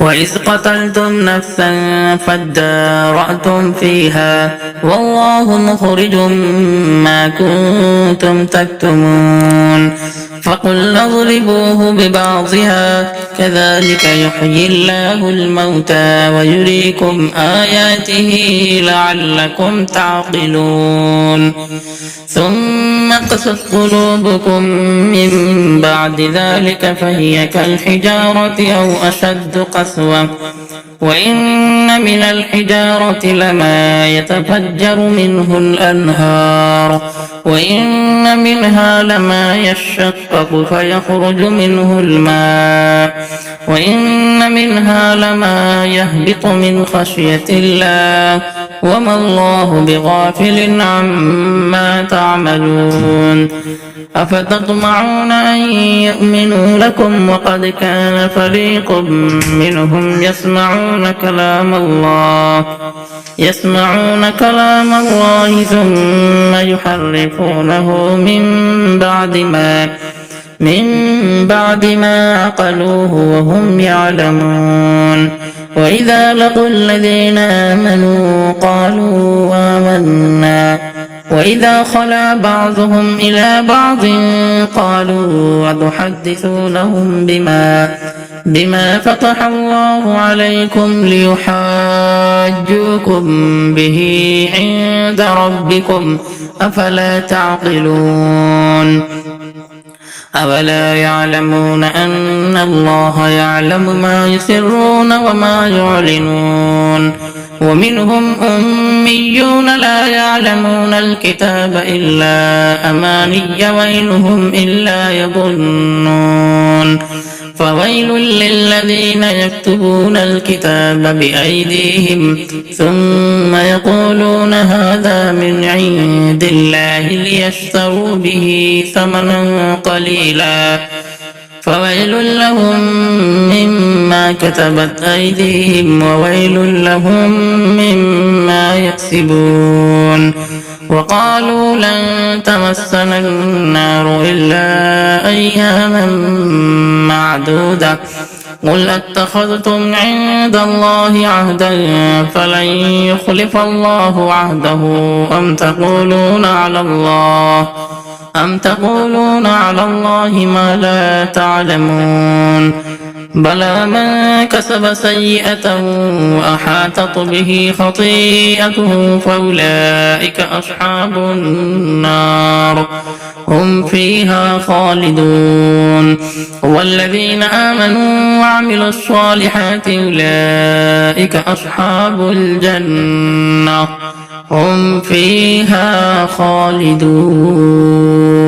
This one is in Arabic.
وإذ قتلتم نفسا فادارأتم فيها والله مخرج ما كنتم تكتمون فقلنا اضربوه ببعضها كذلك يحيي الله الموتى ويريكم آياته لعلكم تعقلون ثم قست قلوبكم من بعد ذلك فهي كالحجارة أو أشد قسوة وإن من الحجارة لما يتفجر منه الأنهار وإن منها لما يشقق فيخرج منه الماء وإن منها لما يهبط من خشية الله وما الله بغافل عما تعملون أفتطمعون أن يؤمنوا لكم وقد كان فريق منهم يسمعون كلام الله ثم يحرفونه من بعد ما عقلوه وهم يعلمون وإذا لقوا الذين آمنوا قالوا آمنا وإذا خلا بعضهم إلى بعض قالوا أتحدثونهم بما فتح الله عليكم ليحاجوكم به عند ربكم أفلا تعقلون أولا يعلمون أن الله يعلم ما يسرون وما يعلنون ومنهم أميون لا يعلمون الكتاب إلا أماني وإنهم إلا يظنون فويل للذين يكتبون الكتاب بأيديهم ثم يقولون هذا من عند الله ليشتروا به ثمنا قليلا فويل لهم مما كتبت أيديهم وويل لهم مما يكسبون وقالوا لن تمسنا النار إلا أياما معدودة قل أتخذتم عند الله عهدا فلن يخلف الله عهده أم تقولون على الله ما لا تعلمون بلى من كسب سيئة وأحاطت به خطيئته فأولئك أصحاب النار هم فيها خالدون والذين آمنوا وعملوا الصالحات أولئك أصحاب الجنة هم فيها خالدون.